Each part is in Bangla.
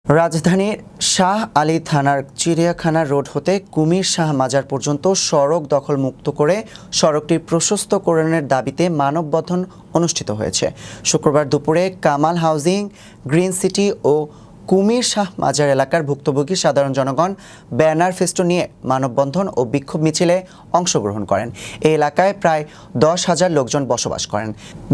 রাজধানীর শাহ আলী থানার চিড়িয়াখানা রোড হতে কুমির শাহ মাজার পর্যন্ত সড়ক দখল মুক্ত করে সড়কটি প্রশস্তকরণের দাবিতে মানববন্ধন অনুষ্ঠিত হয়েছে। শুক্রবার দুপুরে কামাল হাউজিং, গ্রিন সিটি ও কুমির শাহ মাজার এলাকার ভুক্তভোগী সাধারণ জনগণ ব্যানার ফেস্টুন নিয়ে মানববন্ধন ও বিক্ষোভ মিছিলে অংশগ্রহণ করেন। এই এলাকায় প্রায় 10,000 লোকজন বসবাস করেন।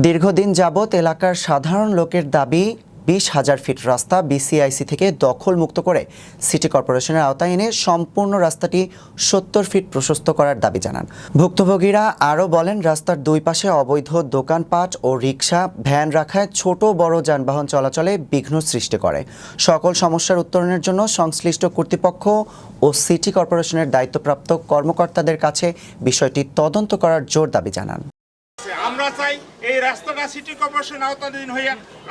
দীর্ঘদিন যাবৎ এলাকার সাধারণ লোকের দাবি 20,000 ফিট রাস্তা বিসিআইসি থেকে দখল মুক্ত করে সিটি কর্পোরেশনের আওতায় এনে সম্পূর্ণ রাস্তাটি 70 ফিট প্রশস্ত করার দাবি জানান। ভুক্তভোগীরা আরও বলেন, রাস্তার দুই পাশে অবৈধ দোকানপাট ও রিক্সা, ভ্যান রাখায় ছোট বড় যানবাহন চলাচলে বিঘ্ন সৃষ্টি করে। সকল সমস্যার উত্তরণের জন্য সংশ্লিষ্ট কর্তৃপক্ষ ও সিটি কর্পোরেশনের দায়িত্বপ্রাপ্ত কর্মকর্তাদের কাছে বিষয়টি তদন্ত করার জোর দাবি জানান। আমরা চাই এই রাস্তাটা সিটি কর্পোরেশন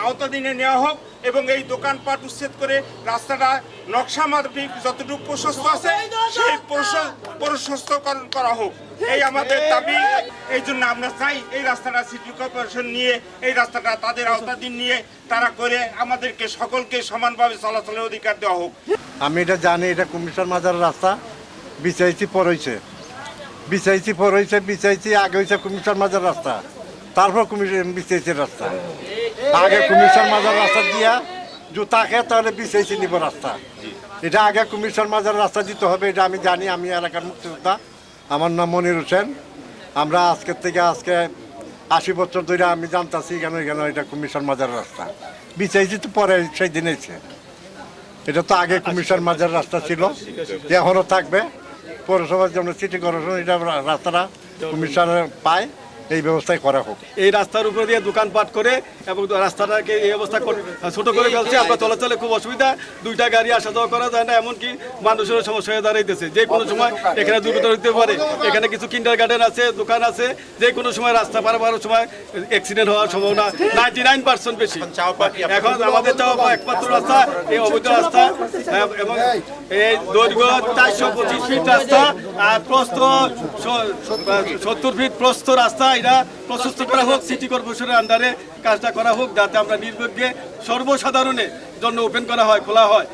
আওতাধীনে নেওয়া হোক এবং এই দোকানপাট উচ্ছেদ করে রাস্তাটা নকশা মাফিক যতটুকু প্রশস্ত আছে সেই প্রশস্তকরণ করা হোক, এই আমাদের দাবি। এই জন্য আমরা চাই এই রাস্তাটা সিটি কর্পোরেশন নিয়ে এই রাস্তাটা তাদের আওতাধীন নিয়ে তারা করে আমাদেরকে সকলকে সমানভাবে চলাচলের অধিকার দেওয়া হোক। আমি এটা জানি, এটা কুমির মাজার রাস্তা বিছাইছি পর হয়েছে, বিছাইছি আগে হয়েছে কুমির মাজার রাস্তা, তারপর বিছাইছি রাস্তা। আগে কুমির মাজার রাস্তা দিয়া জুতা খেয়ে তাহলে বিছাইছি নিব রাস্তা। এটা আগে কুমির মাজার রাস্তা দিতে হবে, এটা আমি জানি। আমি এলাকার মুক্তিযোদ্ধা, আমার নাম মনির হোসেন। আমরা আজকের থেকে 80 বছর ধরে আমি জানতাছি কেন এটা কুমির মাজার রাস্তা বিছাইছি, তো পরে সেই দিন এসে এটা তো আগে কুমির মাজার রাস্তা ছিল, এখনও থাকবে। পৌরসভার জন্য সিটি কর্পোরেশন এটা রাস্তাটা কমিশনার পায়, এই ব্যবস্থায় করা হোক। এই রাস্তার উপরে দিয়ে দোকানপাট করে এবং রাস্তাটাকে এই অবস্থা ছোট করে ফেলছে। আমরা চলাচলে খুব অসুবিধা, দুইটা গাড়ি আসা যাওয়া করা যায় না, এমনকি মানুষের সমস্যা হয়ে দাঁড়াইতেছে। যে কোনো সময় এখানে দুর্ঘটনা হতে পারে। এখানে কিছু কিন্ডার গার্ডেন আছে, দোকান আছে, যে কোনো সময় রাস্তা পারাবার সময় অ্যাক্সিডেন্ট হওয়ার সম্ভাবনা 99% বেশি। এখন আমাদের চাওয়া একমাত্র রাস্তা এই অবৈধ রাস্তা, এবং এই দৈর্ঘ্য 425 ফিট রাস্তা আর প্রস্থ 70 ফিট প্রস্থ রাস্তা, এটা প্রশস্ত করা হোক। সিটি কর্পোরেশনের আন্ডারে কাজটা করা হোক, যাতে আমরা নির্বিঘ্নে সর্বসাধারণের জন্য ওপেন করা হয়, খোলা হয়।